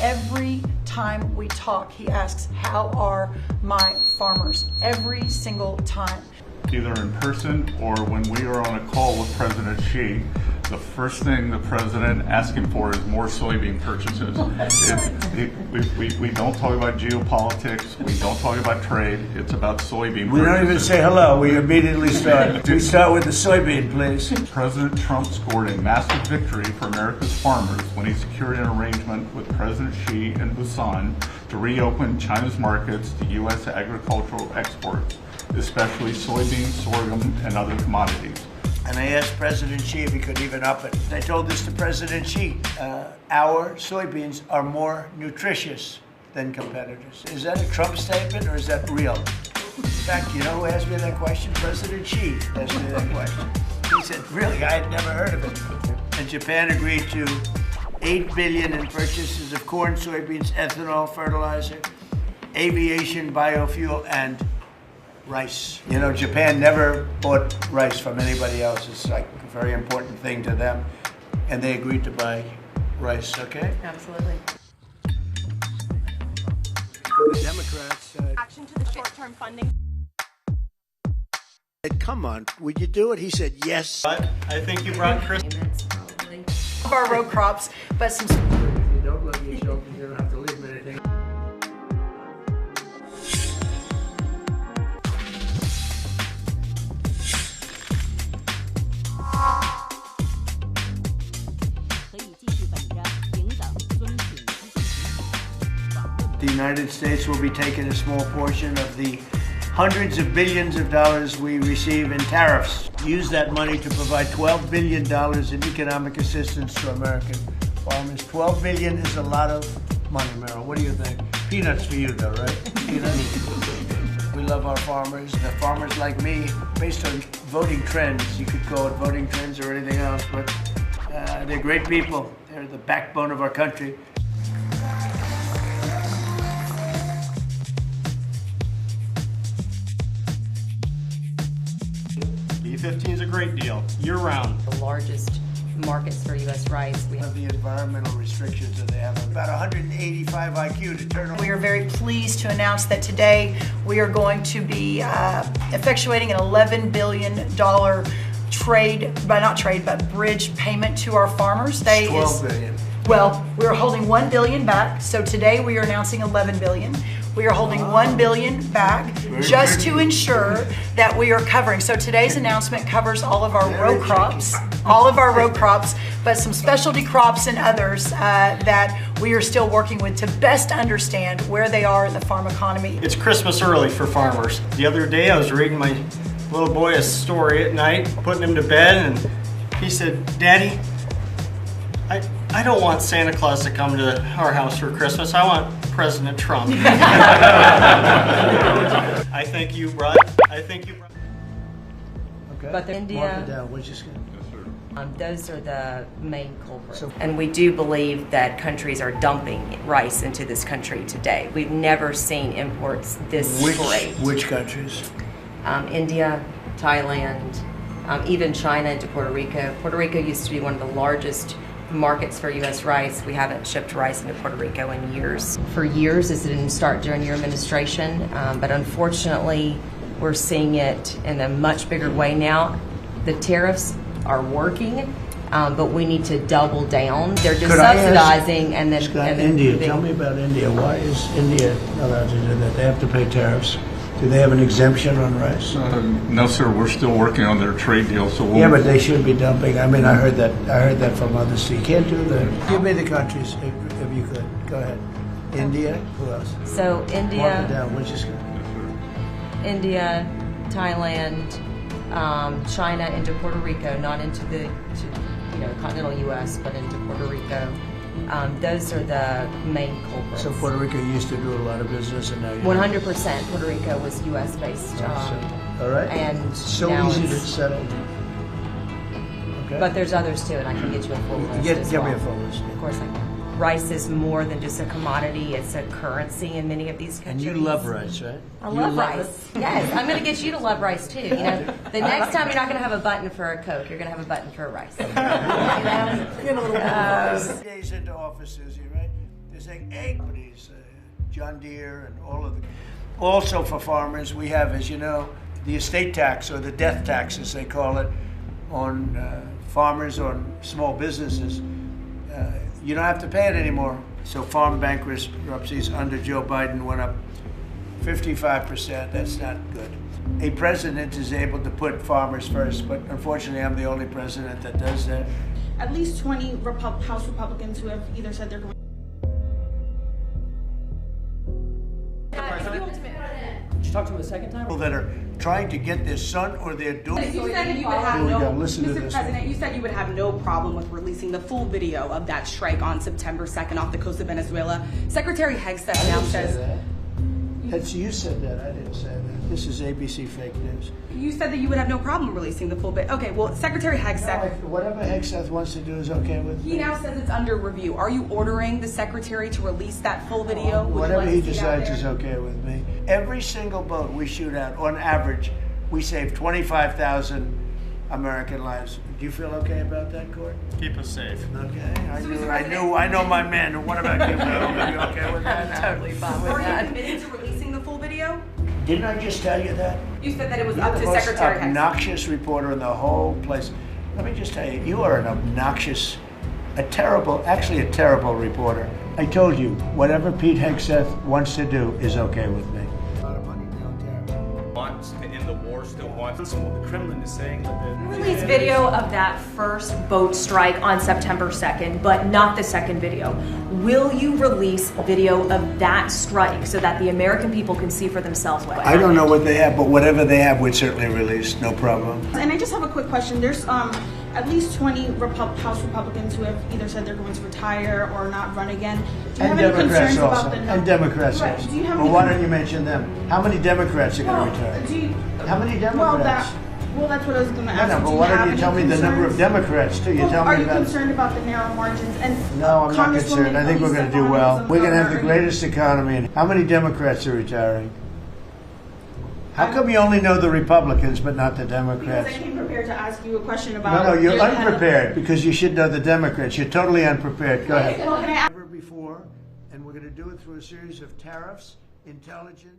Every time we talk, he asks, how are my farmers? Every single time. Either in person or when we are on a call with President Xi, the first thing the president asks him for is more soybean purchases. We don't talk about geopolitics. We don't talk about trade. It's about soybean purchases. We don't even say hello. We immediately start. We start with the soybean, please. President Trump scored a massive victory for America's farmers when he secured an arrangement with President Xi in Busan to reopen China's markets to U.S. agricultural exports, especially soybeans, sorghum, and other commodities. And I asked President Xi if he could even up it. I told this to President Xi. Our soybeans are more nutritious than competitors. Is that a Trump statement or is that real? In fact, you know who asked me that question? President Xi asked me that question. He said, really, I had never heard of it. And Japan agreed to $8 billion in purchases of corn, soybeans, ethanol, fertilizer, aviation, biofuel, and rice. You know, Japan never bought rice from anybody else. It's like a very important thing to them. And they agreed to buy rice, okay? Absolutely. For the Democrats... Action to the short-term funding. Come on, would you do it? He said yes. But I think you brought Chris... Of our row crops, but some... If you don't love yourself, you don't have to leave anything. The United States will be taking a small portion of the hundreds of billions of dollars we receive in tariffs. Use that money to provide $12 billion in economic assistance to American farmers. $12 billion is a lot of money, Meryl. What do you think? Peanuts for you, though, right? Peanuts. We love our farmers. The farmers like me, based on voting trends. You could call it voting trends or anything else, but they're great people. They're the backbone of our country. B-15 is a great deal, year-round. The largest markets for U.S. rice. We Of the environmental restrictions that they have, about 185 IQ to turn. We are very pleased to announce that today we are going to be effectuating an $11 billion bridge payment to our farmers. They 12 billion. Well, we are holding $1 billion back. So today we are announcing $11 billion. We are holding $1 billion back just to ensure that we are covering. So today's announcement covers all of our row crops, but some specialty crops and others that we are still working with to best understand where they are in the farm economy. It's Christmas early for farmers. The other day I was reading my little boy a story at night, putting him to bed, and he said, "Daddy, I don't want Santa Claus to come to our house for Christmas. I want President Trump." I think you brought. Okay. But India, Mark it down. What's this gonna... those are the main culprits. And we do believe that countries are dumping rice into this country today. We've never seen imports this great. Which countries? India, Thailand, even China into Puerto Rico. Puerto Rico used to be one of the largest markets for U.S. rice. We haven't shipped rice into Puerto Rico in years. For years, this didn't start during your administration, but unfortunately, we're seeing it in a much bigger way now. The tariffs are working, but we need to double down. They're just subsidizing and then... Scott, India, tell me about India. Why is India not allowed to do that? They have to pay tariffs. Do they have an exemption on rice? No, sir. We're still working on their trade deal. So yeah, but they should be dumping. I mean, I heard that from others. So you can't do that. Give me the countries if you could. Go ahead. India. Who else? So India. Mark it down. Which is good. India, Thailand, China into Puerto Rico, not into the continental U.S., but into Puerto Rico. Those are the main culprits. So Puerto Rico used to do a lot of business, and now you 100% Puerto Rico was U.S. based. All right. And so easy to settle. Okay. But there's others too, and I can get you a full list. Give me a full list. Of course I can. Rice is more than just a commodity; it's a currency in many of these countries. And you love rice, right? I love rice. Yes, I'm going to get you to love rice too. You know, the next time you're not going to have a button for a Coke, you're going to have a button for a rice. Days into office, Susie, right? They're saying egg, but he's John Deere and all of the. Also for farmers, we have, as you know, the estate tax or the death tax, as they call it, on farmers, on small businesses. You don't have to pay it anymore. So farm bankruptcies under Joe Biden went up 55%. That's not good. A president is able to put farmers first, but unfortunately I'm the only president that does that. At least 20 House Republicans who have either said they're going. Did you talk to him a second time? People that are trying to get their son or their daughter. You said that you would have Here we no, go. Listen to Mr. this. President, you said you would have no problem with releasing the full video of that strike on September 2nd off the coast of Venezuela. Secretary Hegseth now says. That's you said that. I didn't say that. This is ABC fake news. You said that you would have no problem releasing the full bit. Okay, well, Secretary Hegseth. Whatever Hegseth wants to do is okay with me. He now says it's under review. Are you ordering the secretary to release that full video? Would you Whatever like he to see it out decides there? is okay with me. Every single boat we shoot out, on average, we save 25,000 American lives. Do you feel okay about that, Court? Keep us safe. Okay. I know my men. What about you? Are you okay with that? Totally fine with Are you that. committed to releasing the full video? Didn't I just tell you that? You said that it was You're up the to most Secretary Hegseth. obnoxious reporter in the whole place. Let me just tell you, you are an obnoxious, a terrible reporter. I told you, whatever Pete Hegseth wants to do is okay with me. A lot of money now, Tara. Wants to end the war, still wants. The Kremlin is saying that Released video of that first boat strike on September 2nd, but not the second video. Will you release video of that strike so that the American people can see for themselves what I don't know what they have, but whatever they have, we'd certainly release, no problem. And I just have a quick question. There's at least 20 House Republicans who have either said they're going to retire or not run again. Do you And have any Democrats concerns also. about the And Democrats Right. also. Do you have Well, any why don't you mention them? How many Democrats are going to Well, retire? do you, How many well, Democrats? that's what I was going to ask. No, you. but Do why have don't you any tell me the number of concerns? Democrats too? You Well, tell are me you about. concerned about the narrow margins? And No, I'm not Congresswoman concerned. I think we're going to do well. Elise We're going to have the Stefanik, greatest economy. And how many Democrats are retiring? How come you only know the Republicans but not the Because Democrats? I came prepared to ask you a question about. No, you're the head of- unprepared because you should know the Democrats. You're totally unprepared. Go ahead. Well, can I ask- Never before, and we're going to do it through a series of tariffs, intelligent.